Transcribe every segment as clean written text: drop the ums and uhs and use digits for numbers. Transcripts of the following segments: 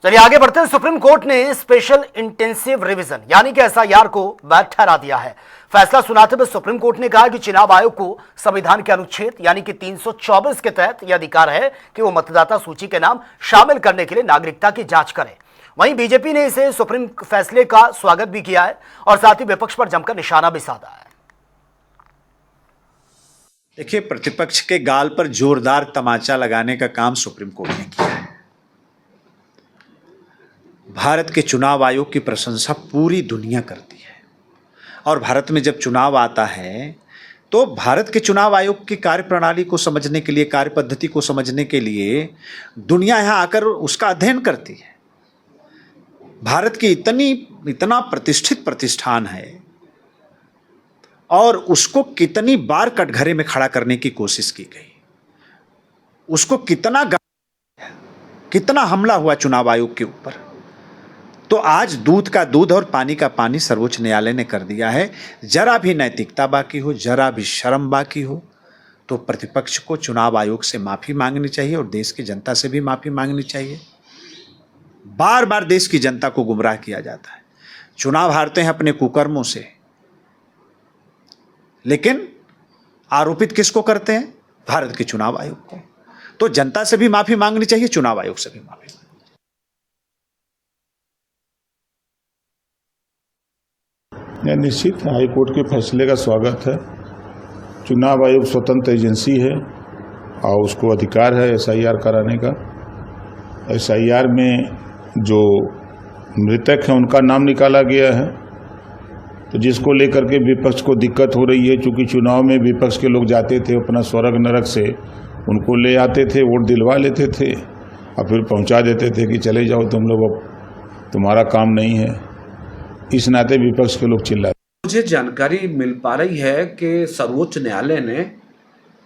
चलिए आगे बढ़ते हैं। सुप्रीम कोर्ट ने स्पेशल इंटेंसिव रिवीजन यानी कि एसआईआर को वैध ठहरा दिया है। फैसला सुनाते हुए सुप्रीम कोर्ट ने कहा कि चुनाव आयोग को संविधान के अनुच्छेद यानी कि 324 के तहत यह अधिकार है कि वो मतदाता सूची के नाम शामिल करने के लिए नागरिकता की जांच करे। वहीं बीजेपी ने इसे सुप्रीम फैसले का स्वागत भी किया है और साथ ही विपक्ष पर जमकर निशाना भी साधा है। देखिए, प्रतिपक्ष के गाल पर जोरदार तमाचा लगाने का काम सुप्रीम कोर्ट ने किया है। भारत के चुनाव आयोग की प्रशंसा पूरी दुनिया करती है और भारत में जब चुनाव आता है तो भारत के चुनाव आयोग की कार्यप्रणाली को समझने के लिए, कार्य पद्धति को समझने के लिए दुनिया यहाँ आकर उसका अध्ययन करती है। भारत की इतना प्रतिष्ठित प्रतिष्ठान है और उसको कितनी बार कटघरे में खड़ा करने की कोशिश की गई, उसको कितना हमला हुआ चुनाव आयोग के ऊपर। तो आज दूध का दूध और पानी का पानी सर्वोच्च न्यायालय ने कर दिया है। जरा भी नैतिकता बाकी हो, जरा भी शर्म बाकी हो तो प्रतिपक्ष को चुनाव आयोग से माफी मांगनी चाहिए और देश की जनता से भी माफी मांगनी चाहिए। बार बार देश की जनता को गुमराह किया जाता है। चुनाव हारते हैं अपने कुकर्मों से, लेकिन आरोपित किसको करते हैं? भारत के चुनाव आयोग को। तो जनता से भी माफी मांगनी चाहिए, चुनाव आयोग से भी माफी। निश्चित हाईकोर्ट के फैसले का स्वागत है। चुनाव आयोग स्वतंत्र एजेंसी है और उसको अधिकार है एसआईआर कराने का। एसआईआर में जो मृतक हैं उनका नाम निकाला गया है, तो जिसको लेकर के विपक्ष को दिक्कत हो रही है। चूँकि चुनाव में विपक्ष के लोग जाते थे अपना स्वर्ग नरक से, उनको ले आते थे, वोट दिलवा लेते थे और फिर पहुंचा देते थे कि चले जाओ तुम लोग, अब तुम्हारा काम नहीं है। इस नाते विपक्ष के लोग चिल्लाते। मुझे जानकारी मिल पा रही है कि सर्वोच्च न्यायालय ने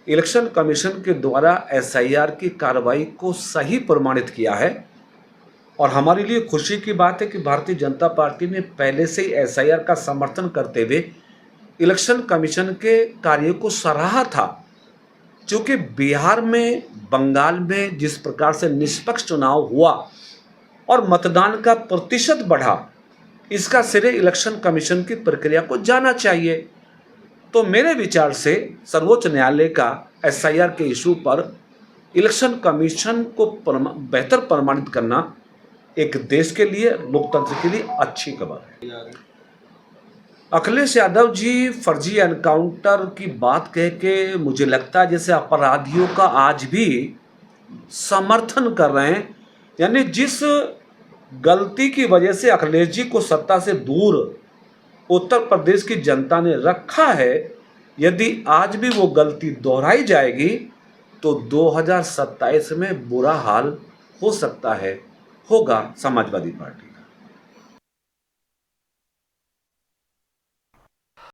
इलेक्शन कमीशन के द्वारा एसआईआर की कार्रवाई को सही प्रमाणित किया है और हमारे लिए खुशी की बात है कि भारतीय जनता पार्टी ने पहले से ही एसआईआर का समर्थन करते हुए इलेक्शन कमीशन के कार्य को सराहा था। क्योंकि बिहार में, बंगाल में जिस प्रकार से निष्पक्ष चुनाव हुआ और मतदान का प्रतिशत बढ़ा, इसका श्रेय इलेक्शन कमीशन की प्रक्रिया को जाना चाहिए। तो मेरे विचार से सर्वोच्च न्यायालय का एसआईआर के इशू पर इलेक्शन कमीशन को बेहतर प्रमाणित करना एक देश के लिए, लोकतंत्र के लिए अच्छी खबर है। अखिलेश यादव जी फर्जी एनकाउंटर की बात कह के मुझे लगता है जैसे अपराधियों का आज भी समर्थन कर रहे हैं। यानी जिस गलती की वजह से अखिलेश जी को सत्ता से दूर उत्तर प्रदेश की जनता ने रखा है, यदि आज भी वो गलती दोहराई जाएगी तो 2027 में बुरा हाल हो सकता है, होगा समाजवादी पार्टी।